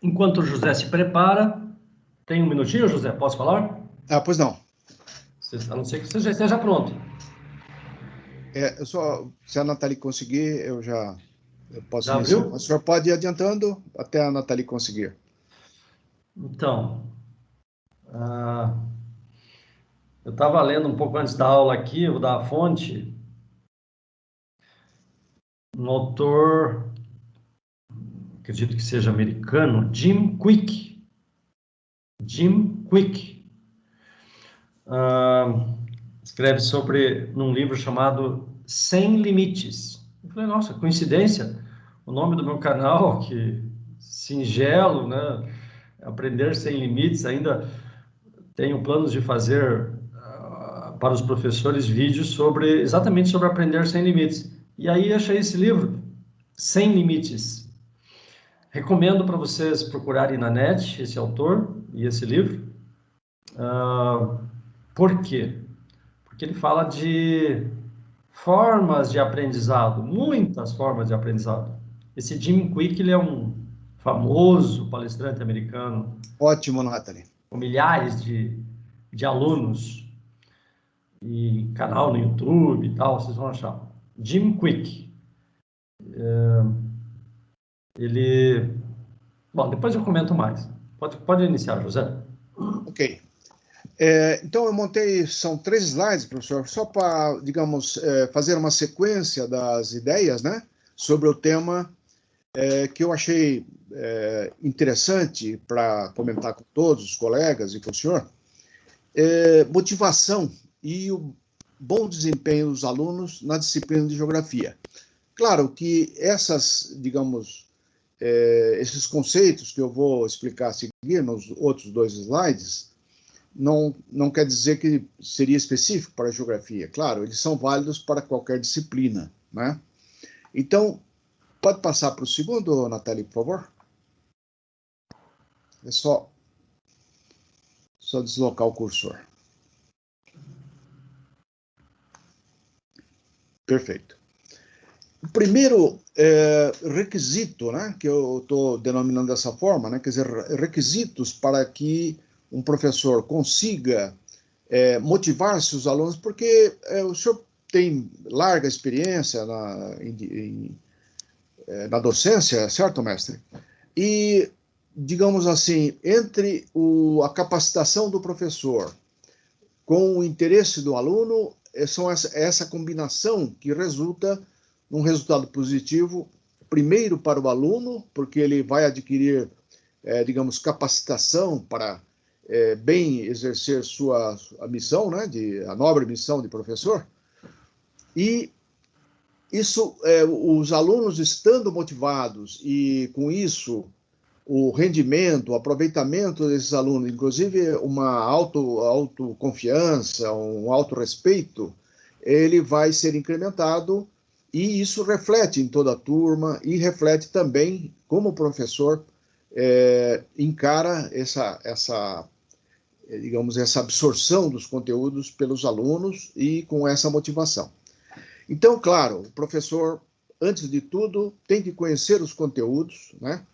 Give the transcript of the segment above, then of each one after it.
Enquanto o José se prepara, tem um minutinho, José? Posso falar? Ah, pois não. A não ser que você já esteja pronto. Se a Nathalie conseguir, eu posso Já iniciar. abriu? Mas o senhor pode ir adiantando até a Nathalie conseguir. Então, eu estava lendo um pouco antes da aula aqui, eu vou dar a fonte, um autor, acredito que seja americano, Jim Quick. Jim Quick. Escreve sobre, num livro chamado Sem Limites. Eu falei, nossa, coincidência, o nome do meu canal, que singelo, né? Aprender Sem Limites, ainda tenho planos de fazer para os professores vídeos exatamente sobre aprender sem limites. E aí achei esse livro, Sem Limites. Recomendo para vocês procurarem na net esse autor e esse livro. Por quê? Porque ele fala de formas de aprendizado, muitas formas de aprendizado. Esse Jim Quick, ele é um famoso palestrante americano, Ótimo, Nathalie. com milhares de alunos, e canal no YouTube e tal, vocês vão achar. Jim Quick. Ele... Bom, depois eu comento mais. Pode iniciar, José. Ok. Então, eu montei, são 3 slides, professor, só para, digamos, fazer uma sequência das ideias, né, sobre o tema que eu achei interessante para comentar com todos os colegas e com o senhor. Motivação e o bom desempenho dos alunos na disciplina de geografia. Claro que digamos, esses conceitos que eu vou explicar a seguir nos outros 2 slides, não quer dizer que seria específico para a geografia. Claro, eles são válidos para qualquer disciplina, né? Então, pode passar para o segundo, Nathalie, por favor? É só deslocar o cursor. Perfeito. O primeiro requisito, né, que eu estou denominando dessa forma, né, quer dizer, requisitos para que um professor consiga motivar seus alunos, porque o senhor tem larga experiência na docência, certo, mestre? E, digamos assim, entre a capacitação do professor com o interesse do aluno, são essa combinação que resulta num resultado positivo, primeiro para o aluno, porque ele vai adquirir, digamos, capacitação para bem exercer a missão, né, a nobre missão de professor, e isso, os alunos estando motivados e com isso o rendimento, o aproveitamento desses alunos, inclusive uma autoconfiança, um autorrespeito, ele vai ser incrementado e isso reflete em toda a turma e reflete também como o professor encara digamos, essa absorção dos conteúdos pelos alunos e com essa motivação. Então, claro, o professor, antes de tudo, tem que conhecer os conteúdos, né?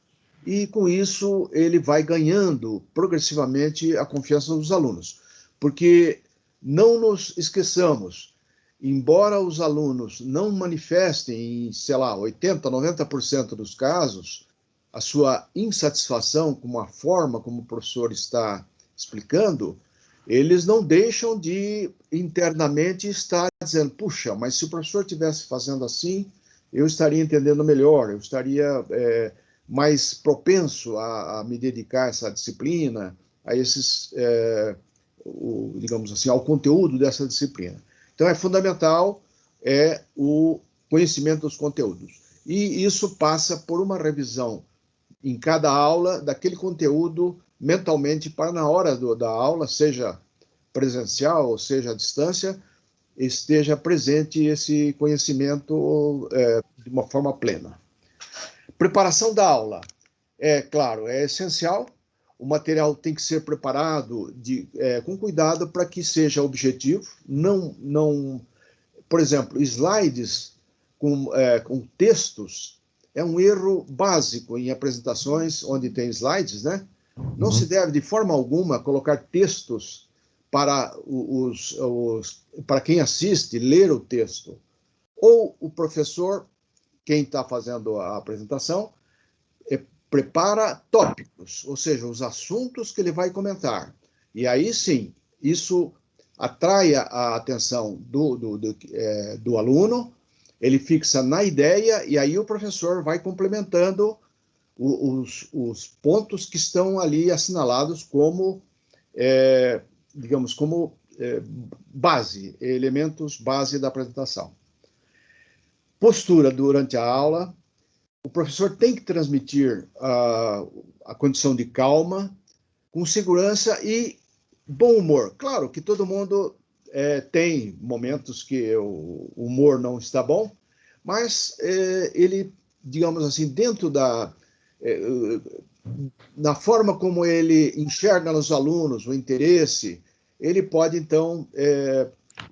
E, com isso, ele vai ganhando progressivamente a confiança dos alunos. Porque não nos esqueçamos, embora os alunos não manifestem em, sei lá, 80%, 90% dos casos, a sua insatisfação com a forma como o professor está explicando, eles não deixam de internamente estar dizendo, puxa, mas se o professor estivesse fazendo assim, eu estaria entendendo melhor, eu estaria mais propenso a me dedicar a essa disciplina, a esses, digamos assim, ao conteúdo dessa disciplina. Então, é fundamental o conhecimento dos conteúdos. E isso passa por uma revisão em cada aula daquele conteúdo mentalmente para na hora da aula, seja presencial ou seja à distância, esteja presente esse conhecimento de uma forma plena. Preparação da aula. Claro, é essencial. O material tem que ser preparado com cuidado para que seja objetivo. Não, por exemplo, slides com textos é um erro básico em apresentações onde tem slides, né? Não se deve, de forma alguma, colocar textos para, para quem assiste ler o texto. Ou o professor, quem está fazendo a apresentação, prepara tópicos, ou seja, os assuntos que ele vai comentar. E aí sim, isso atrai a atenção do aluno, ele fixa na ideia e aí o professor vai complementando os pontos que estão ali assinalados como, digamos, como base, elementos base da apresentação. Postura durante a aula. O professor tem que transmitir a condição de calma, com segurança e bom humor. Claro que todo mundo tem momentos que o humor não está bom, mas ele, digamos assim, dentro na forma como ele enxerga nos alunos o interesse, ele pode, então,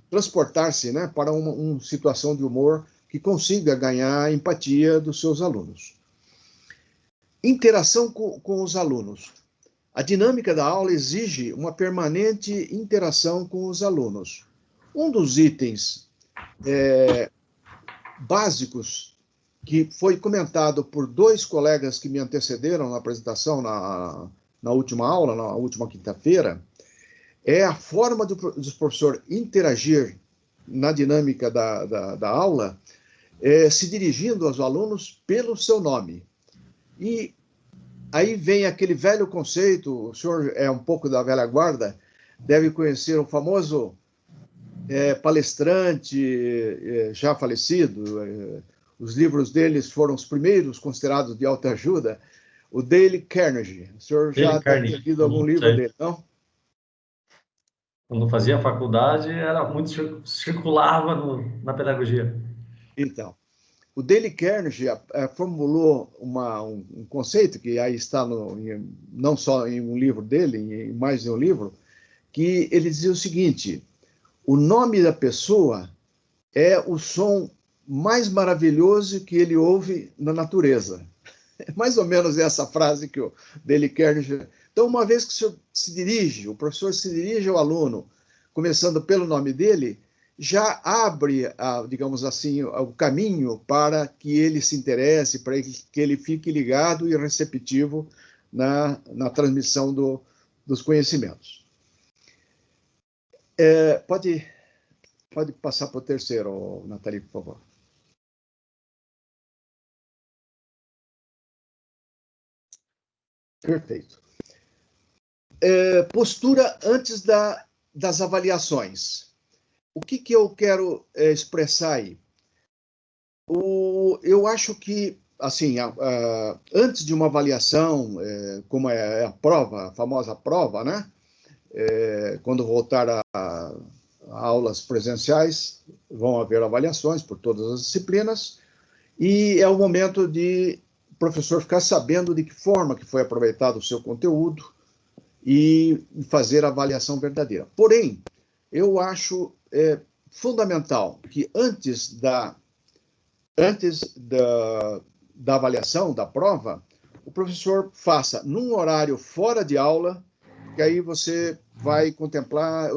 transportar-se, né, para uma situação de humor que consiga ganhar a empatia dos seus alunos. Interação com os alunos. A dinâmica da aula exige uma permanente interação com os alunos. Um dos itens básicos que foi comentado por dois colegas que me antecederam na apresentação na última aula, na última quinta-feira, é a forma do professor interagir na dinâmica da aula, se dirigindo aos alunos pelo seu nome. E aí vem aquele velho conceito, o senhor é um pouco da velha guarda, deve conhecer o famoso palestrante já falecido, os livros deles foram os primeiros considerados de autoajuda, o Dale Carnegie. O senhor já deve ter lido algum livro dele, não? Quando fazia faculdade, era muito circulava na pedagogia. Então, o Dale Carnegie formulou um conceito que aí está não só em um livro dele, em mais de um livro, que ele dizia o seguinte: o nome da pessoa é o som mais maravilhoso que ele ouve na natureza. É mais ou menos essa frase que o Dale Carnegie... Então, uma vez que o professor se dirige ao aluno, começando pelo nome dele, já abre, digamos assim, o caminho para que ele se interesse, para que ele fique ligado e receptivo na transmissão dos conhecimentos. Pode passar para o terceiro, Nathalie, por favor. Perfeito. Postura antes das avaliações. O que eu quero expressar aí? Eu acho que, assim, antes de uma avaliação, como é a prova, a famosa prova, né? Quando voltar a aulas presenciais, vão haver avaliações por todas as disciplinas, e é o momento de o professor ficar sabendo de que forma que foi aproveitado o seu conteúdo e fazer a avaliação verdadeira. Porém, eu acho fundamental que antes da avaliação, da prova, o professor faça num horário fora de aula, que aí você vai contemplar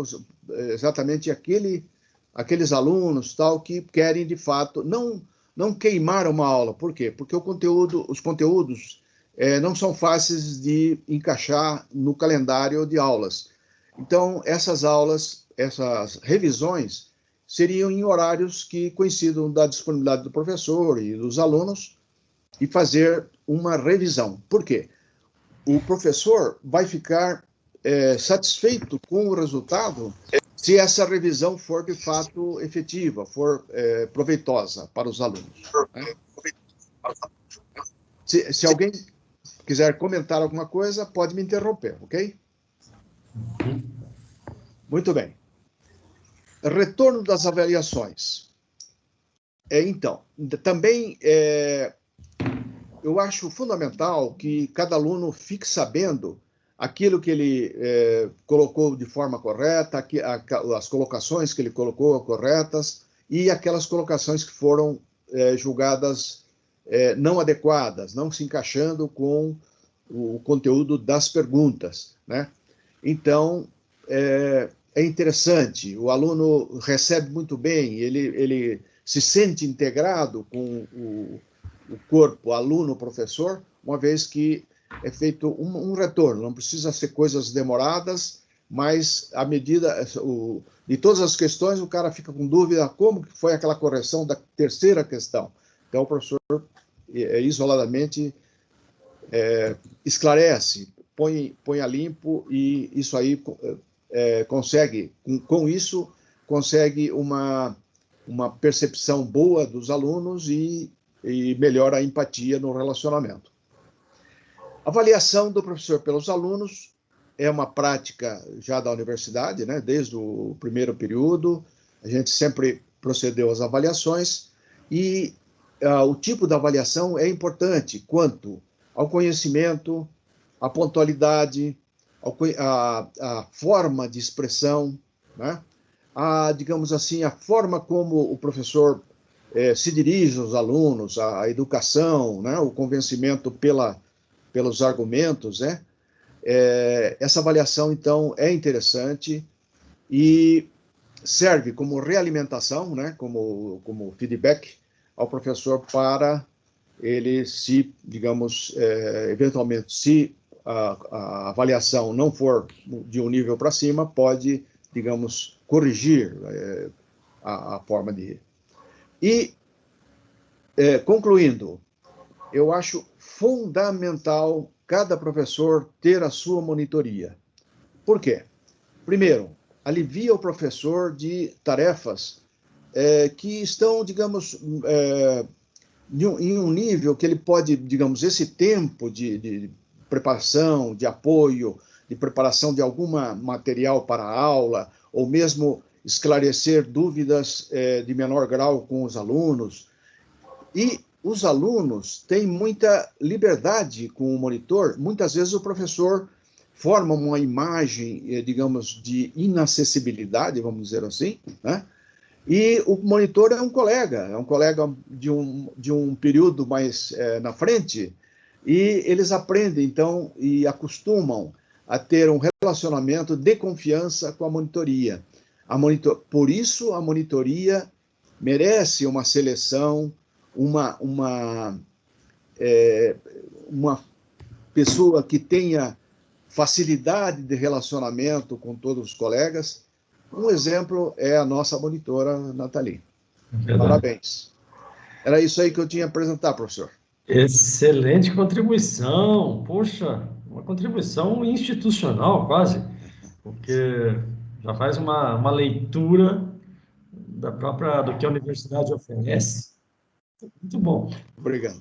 exatamente aqueles alunos tal que querem, de fato, não queimar uma aula. Por quê? Porque os conteúdos não são fáceis de encaixar no calendário de aulas. Então, essas revisões, seriam em horários que coincidam da disponibilidade do professor e dos alunos e fazer uma revisão. Por quê? O professor vai ficar satisfeito com o resultado se essa revisão for, de fato, efetiva, for proveitosa para os alunos. Né? Se alguém quiser comentar alguma coisa, pode me interromper, ok? Muito bem. Retorno das avaliações. Então, também eu acho fundamental que cada aluno fique sabendo aquilo que ele colocou de forma correta, as colocações que ele colocou corretas e aquelas colocações que foram julgadas não adequadas, não se encaixando com o conteúdo das perguntas, né? Então, é interessante, o aluno recebe muito bem, ele se sente integrado com o corpo aluno-professor, uma vez que é feito um retorno, não precisa ser coisas demoradas, mas à medida de todas as questões, o cara fica com dúvida como que foi aquela correção da terceira questão. Então, o professor, isoladamente, esclarece, põe a limpo, e isso aí consegue, com isso, consegue uma percepção boa dos alunos e melhora a empatia no relacionamento. Avaliação do professor pelos alunos é uma prática já da universidade, né? Desde o primeiro período, a gente sempre procedeu às avaliações, e o tipo da avaliação é importante quanto ao conhecimento, à pontualidade, a forma de expressão, né? Digamos assim, a forma como o professor se dirige aos alunos, a educação, né? O convencimento pelos argumentos, né? Essa avaliação, então, é interessante e serve como realimentação, né? Como feedback ao professor para ele, se, digamos, eventualmente, se a avaliação não for de um nível para cima, pode, digamos, corrigir a forma de... E, concluindo, eu acho fundamental cada professor ter a sua monitoria. Por quê? Primeiro, alivia o professor de tarefas que estão, digamos, em um nível que ele pode, digamos, esse tempo de preparação, de apoio, de preparação de algum material para a aula, ou mesmo esclarecer dúvidas de menor grau com os alunos. E os alunos têm muita liberdade com o monitor. Muitas vezes o professor forma uma imagem, digamos, de inacessibilidade, vamos dizer assim, né? E o monitor é um colega de um período mais na frente, e eles aprendem, então, e acostumam a ter um relacionamento de confiança com a monitoria. Por isso, a monitoria merece uma seleção, uma pessoa que tenha facilidade de relacionamento com todos os colegas. Um exemplo é a nossa monitora, Nathalie. Parabéns. Era isso aí que eu tinha a apresentar, professor. Excelente contribuição. Poxa, uma contribuição institucional, quase, porque já faz uma leitura do que a universidade oferece. Muito bom. Obrigado.